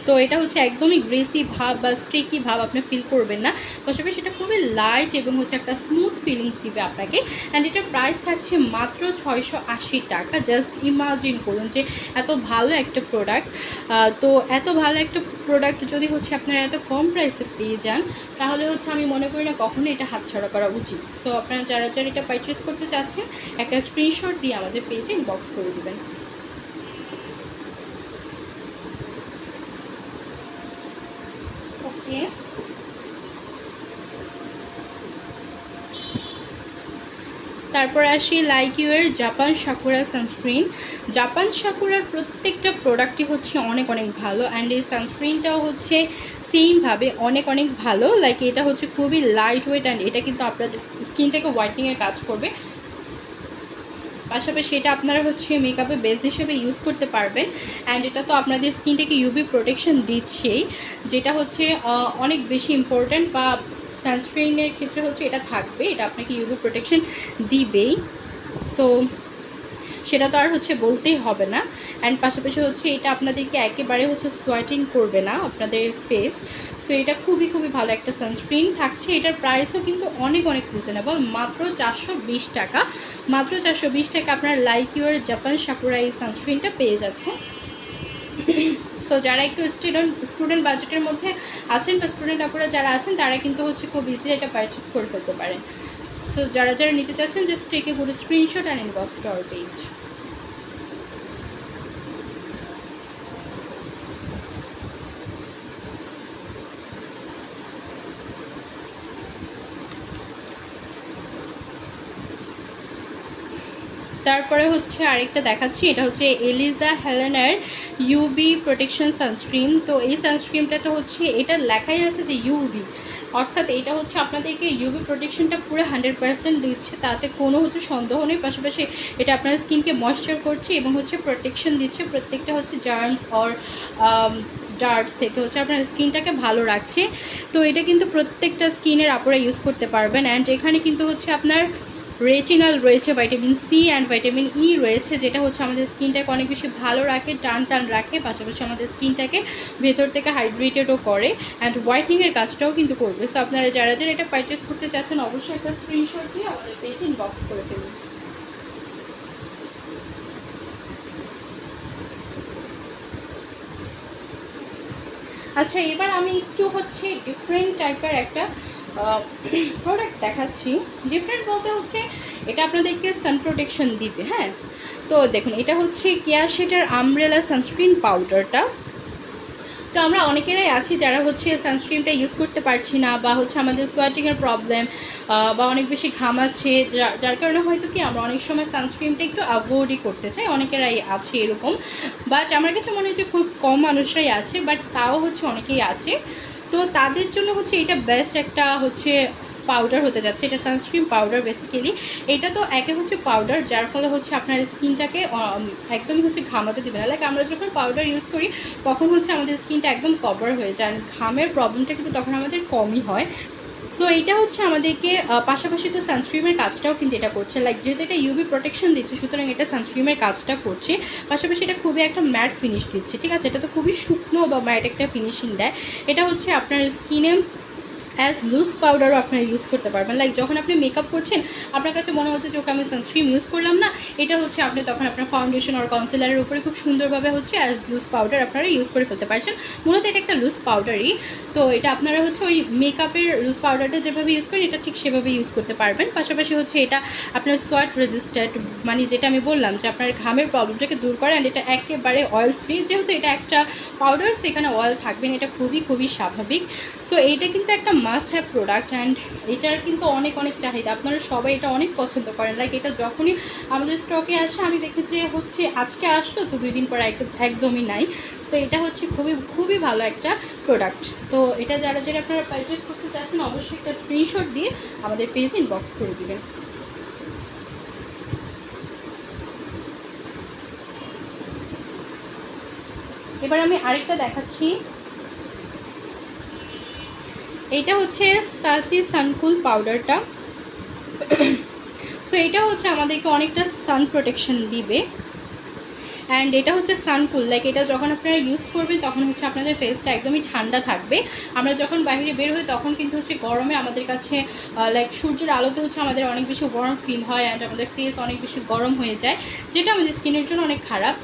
তো এটা হচ্ছে একদমই গ্রেসি ভাব বা স্ট্রিকি ভাব আপনি ফিল করবেন না, পাশাপাশি এটা খুবই লাইট এবং হচ্ছে একটা স্মুথ ফিলিংস দিবে আপনাকে। অ্যান্ড এটার প্রাইস থাকছে মাত্র 680 টাকা। জাস্ট ইমাজিন করুন যে এত ভালো একটা প্রোডাক্ট, তো এত ভালো একটা প্রোডাক্ট যদি হচ্ছে আপনারা এত কম প্রাইসে পেয়ে যান, তাহলে হচ্ছে আমি মনে করি না কখনো এটা হাতছাড়া করা উচিত। সো আপনারা যারা যারা এটা পারচেস করতে চাচ্ছেন একটা স্ক্রিনশট দিয়ে আমাদের পেজে ইনবক্স করে দেবেন। ওকে, তারপর আসি like your Japan Sakura sunscreen. Japan সাকুরার প্রত্যেকটা প্রোডাক্টই হচ্ছে অনেক অনেক ভালো। অ্যান্ড এই সানস্ক্রিনটাও হচ্ছে সেমভাবে অনেক অনেক ভালো, লাইক এটা হচ্ছে খুবই লাইট ওয়েট। অ্যান্ড এটা কিন্তু আপনাদের স্কিনটাকে হোয়াইটনিংয়ের কাজ করবে, পাশাপাশি এটা আপনারা হচ্ছে মেকআপে বেস হিসেবে ইউজ করতে পারবেন। অ্যান্ড এটা তো আপনাদের স্কিনটাকে ইউভি প্রোটেকশন দিচ্ছেই, যেটা হচ্ছে অনেক বেশি ইম্পর্ট্যান্ট, বা সানস্ক্রিনের ক্ষেত্রে হচ্ছে এটা থাকবে, এটা আপনাকে ইউভি প্রোটেকশন দিবেই। সো সেটা তো আর হচ্ছে বলতেই হবে না। অ্যান্ড পাশাপাশি হচ্ছে এটা আপনাদেরকে একেবারে হচ্ছে সোয়াইটিং করবে না আপনাদের ফেস। সো এটা খুবই খুবই ভালো একটা সানস্ক্রিন থাকছে। এটার প্রাইসও কিন্তু অনেক অনেক রিজনেবল, মাত্র 420 টাকা। মাত্র 420 টাকা আপনার লাইক ইউর জাপান সাকুরা এই সানস্ক্রিনটা পেয়ে যাচ্ছে। সো যারা একটু স্টুডেন্ট বাজেটের মধ্যে আছেন বা স্টুডেন্ট আপনারা যারা আছেন তারা কিন্তু হচ্ছে খুব ইজিলি এটা পারচেস করে ফেলতে পারেন। সো যারা যারা নিতে চাচ্ছেন just take a good screenshot and inbox to our page. তারপরে হচ্ছে আরেকটা দেখাচ্ছি, এটা হচ্ছে এলিজা হেলেনের ইউভি প্রোটেকশন সানস্ক্রিন। তো এই সানস্ক্রিনটাতে হচ্ছে এটা লেখাই আছে যে ইউভি, অর্থাৎ এটা হচ্ছে আপনাদেরকে ইউভি প্রোটেকশনটা পুরো 100% দিচ্ছে, তাতে কোনো হচ্ছে সন্দেহ নেই। পাশাপাশি এটা আপনার স্কিনকে ময়েশ্চার করছে এবং হচ্ছে প্রোটেকশন দিচ্ছে, প্রত্যেকটা হচ্ছে জার্মস অর ডার্ট থেকে হচ্ছে আপনার স্কিনটাকে ভালো রাখছে। তো এটা কিন্তু প্রত্যেকটা স্কিনের আপনারা ইউজ করতে পারবেন। অ্যান্ড এখানে কিন্তু হচ্ছে আপনার রেটিনাল রয়েছে, vitamin C and vitamin E রয়েছে, যেটা হচ্ছে আমাদের স্কিনটাকে অনেক বেশি ভালো রাখে, টান টান রাখে, পাশাপাশি আমাদের স্কিনটাকে ভেতর থেকে হাইড্রেটেডও করে অ্যান্ড হোয়াইটনিংয়ের কাজটাও কিন্তু করবে। সো আপনারা যারা যারা এটা পারচেস করতে চাচ্ছেন অবশ্যই একটা স্ক্রিনশট দিয়ে আমাদের পেজে ইনবক্স করে ফেলুন। আচ্ছা, এবার আমি একটু হচ্ছে ডিফারেন্ট টাইপের একটা প্রোডাক্ট দেখাচ্ছি। ডিফারেন্ট বলতে হচ্ছে এটা আপনাদেরকে সান প্রোটেকশন দিবে। হ্যাঁ, তো দেখুন এটা হচ্ছে কেয়াশেটার আমব্রেলা সানস্ক্রিন পাউডারটা। তো আমরা অনেকেরাই আছি যারা হচ্ছে সানস্ক্রিনটা ইউজ করতে পারছি না, বা হচ্ছে আমাদের সোয়েটিংয়ের প্রবলেম, বা অনেক বেশি ঘামাচ্ছে, যার কারণে হয়তো কি আমরা অনেক সময় সানস্ক্রিনটা একটু অ্যাভয়েডই করতে চাই। অনেকেরাই আছে এরকম, বাট আমার কাছে মনে হচ্ছে খুব কম মানুষরাই আছে, বাট তাও হচ্ছে অনেকেই আছে। তো তাদের জন্য হচ্ছে এটা বেস্ট একটা হচ্ছে পাউডার হতে যাচ্ছে। এটা সানস্ক্রিন পাউডার বেসিক্যালি। এটা তো একে হচ্ছে পাউডার, যার ফলে হচ্ছে আপনার স্কিনটাকে একদমই হচ্ছে ঘামাতে দেবে না। লাইক আমরা যখন পাউডার ইউজ করি তখন হচ্ছে আমাদের স্কিনটা একদম কভার হয়ে যায়, ঘামের প্রবলেমটা কিন্তু তখন আমাদের কমই হয়। সো এইটা হচ্ছে আমাদেরকে পাশাপাশি তো সানস্ক্রিমের কাজটাও কিন্তু এটা করছে। লাইক যেহেতু এটা ইউভি প্রোটেকশন দিচ্ছে, সুতরাং এটা সানস্ক্রিমের কাজটা করছে, পাশাপাশি এটা খুবই একটা ম্যাট ফিনিশ দিচ্ছে। ঠিক আছে, এটা তো খুবই শুকনো বা ম্যাট একটা ফিনিশিং দেয়। এটা হচ্ছে আপনার স্কিনে অ্যাজ লুজ পাউডারও আপনারা ইউজ করতে পারবেন। লাইক যখন আপনি মেকআপ করছেন, আপনার কাছে মনে হচ্ছে যে ওকে আমি সানস্ক্রিন ইউজ করলাম না, এটা হচ্ছে আপনি তখন আপনার ফাউন্ডেশন আর কনসিলারের উপরে খুব সুন্দরভাবে হচ্ছে অ্যাজ লুজ পাউডার আপনারা ইউজ করে ফেলতে পারছেন। মূলত এটা একটা লুজ পাউডারই, তো এটা আপনারা হচ্ছে ওই মেকআপের লুজ পাউডারটা যেভাবে ইউজ করেন এটা ঠিক সেভাবে ইউজ করতে পারবেন। পাশাপাশি হচ্ছে এটা আপনার সোয়াট রেজিস্ট্যান্ট, মানে যেটা আমি বললাম যে আপনার ঘামের প্রবলেমটাকে দূর করে। অ্যান্ড এটা একেবারে অয়েল ফ্রি, যেহেতু এটা একটা পাউডার সেখানে অয়েল থাকবেন, এটা খুবই খুবই স্বাভাবিক। সো এইটা কিন্তু একটা মাস্ট হ্যাভ প্রোডাক্ট, অ্যান্ড এটার কিন্তু অনেক অনেক চাহিদা, আপনারা সবাই এটা অনেক পছন্দ করেন। লাইক এটা যখনই আমাদের স্টকে আসে, আমি দেখেছি যে হচ্ছে আজকে আসলো তো 2 দিন পর একদমই নাই। সো এটা হচ্ছে খুবই খুবই ভালো একটা প্রোডাক্ট। তো এটা যারা যারা আপনারা পারচেস করতে চাচ্ছেন অবশ্যই একটা স্ক্রিনশট দিয়ে আমাদের পেজে ইনবক্স করে দিবেন। এবার আমি আরেকটা দেখাচ্ছি। এইটা হচ্ছে সাসি সানকুল পাউডারটা। সো এটা হচ্ছে আমাদেরকে অনেকটা সান প্রোটেকশন দিবে, অ্যান্ড এটা হচ্ছে সানকুল। লাইক এটা যখন আপনারা ইউজ করবেন তখন হচ্ছে আপনাদের ফেসটা একদমই ঠান্ডা থাকবে। আমরা যখন বাইরে বের হই তখন কিন্তু হচ্ছে গরমে আমাদের কাছে লাইক সূর্যের আলোতে হচ্ছে আমাদের অনেক বেশি গরম ফিল হয়, অ্যান্ড আমাদের ফেস অনেক বেশি গরম হয়ে যায়, যেটা আমাদের স্কিনের জন্য অনেক খারাপ,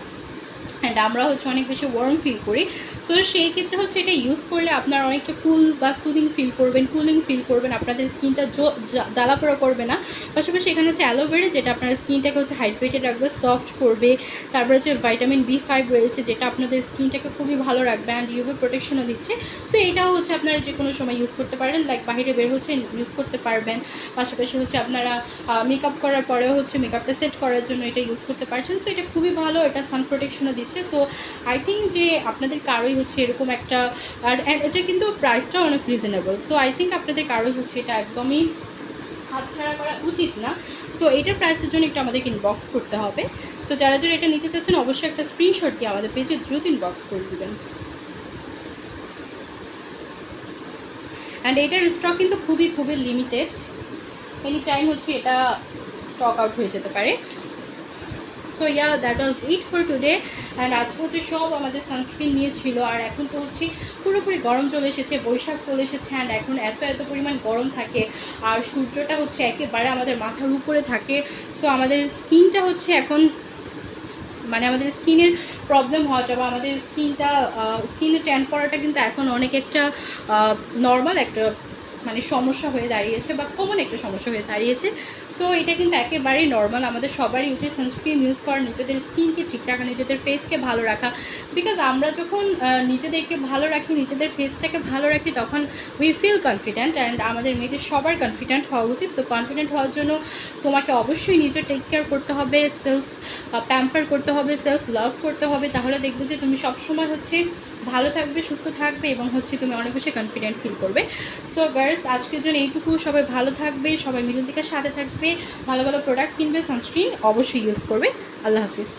অ্যান্ড আমরা হচ্ছে অনেক বেশি ওয়ার্ম ফিল করি। সো সেই ক্ষেত্রে হচ্ছে এটা ইউজ করলে আপনারা অনেকটা কুল বা সুদিং ফিল করবেন, কুলিং ফিল করবেন, আপনাদের স্কিনটা জ্বালাপোড়া করবে না। পাশাপাশি এখানে হচ্ছে অ্যালোভেরা, যেটা আপনার স্কিনটাকে হচ্ছে হাইড্রেটেড রাখবে, সফট করবে। তারপরে হচ্ছে ভিটামিন B5 রয়েছে, যেটা আপনাদের স্কিনটাকে খুবই ভালো রাখবে, অ্যান্ড ইউভি প্রোটেকশনও দিচ্ছে। সো এইটাও হচ্ছে আপনারা যে কোনো সময় ইউজ করতে পারেন, লাইক বাইরে বের হচ্ছে ইউজ করতে পারবেন। পাশাপাশি হচ্ছে আপনারা মেকআপ করার পরেও হচ্ছে মেকআপটা সেট করার জন্য এটা ইউজ করতে পারছেন। সো এটা খুবই ভালো, এটা সান প্রোটেকশনও দিচ্ছে। সো আই থিঙ্ক যে আপনাদের কারোই হচ্ছে এরকম একটা, আর এটা কিন্তু প্রাইসটাও অনেক রিজনেবল। সো আই থিঙ্ক আপনাদের কারোই হচ্ছে এটা একদমই হাতছাড়া করা উচিত না। সো এটার প্রাইসের জন্য একটু আমাদেরকে ইনবক্স করতে হবে। তো যারা যারা এটা নিতে চাচ্ছেন অবশ্যই একটা স্ক্রিনশট দিয়ে আমাদের পেজে দ্রুত ইনবক্স করে দেবেন। অ্যান্ড এটার স্টক কিন্তু খুবই খুবই লিমিটেড, এনি টাইম হচ্ছে এটা স্টক আউট হয়ে যেতে পারে। So yeah, that was it for today. And আজকে হচ্ছে সব আমাদের সানস্ক্রিন নিয়েছিল, আর এখন তো হচ্ছে পুরোপুরি গরম চলে এসেছে, বৈশাখ চলে এসেছে, অ্যান্ড এখন এত এত পরিমাণ গরম থাকে, আর সূর্যটা হচ্ছে একেবারে আমাদের মাথার উপরে থাকে। সো আমাদের স্কিনটা হচ্ছে এখন, মানে আমাদের স্কিনের প্রবলেম হওয়াটা বা আমাদের স্কিনে ট্যান পড়াটা কিন্তু এখন অনেক একটা নর্মাল একটা মানে সমস্যা হয়ে দাঁড়িয়েছে, বা কমন একটা সমস্যা হয়ে দাঁড়িয়েছে। সো এটা কিন্তু একেবারেই নর্মাল। আমাদের সবারই উচিত সানস্ক্রিন ইউজ করা, নিজেদের স্কিনকে ঠিক রাখা, নিজেদের ফেসকে ভালো রাখা। বিকজ আমরা যখন নিজেদেরকে ভালো রাখি, নিজেদের ফেসটাকে ভালো রাখি, তখন উই ফিল কনফিডেন্ট, অ্যান্ড আমাদের মেয়েদের সবার কনফিডেন্ট হওয়া উচিত। সো কনফিডেন্ট হওয়ার জন্য তোমাকে অবশ্যই নিজে টেক কেয়ার করতে হবে, সেলফ প্যাম্পার করতে হবে, সেলফ লাভ করতে হবে। তাহলে দেখবে যে তুমি সবসময় হচ্ছে ভালো থাকবে, সুস্থ থাকবে, এবং হচ্ছে তুমি অনেক বেশি কনফিডেন্ট ফিল করবে। সো গার্লস, আজকের জন্য এইটুকু। সবাই ভালো থাকবে, সবাই মিলন দিকের সাথে থাকবে, ভালো ভালো প্রোডাক্ট কিনবে, সানস্ক্রিন অবশ্যই ইউজ করবে। আল্লাহ হাফিজ।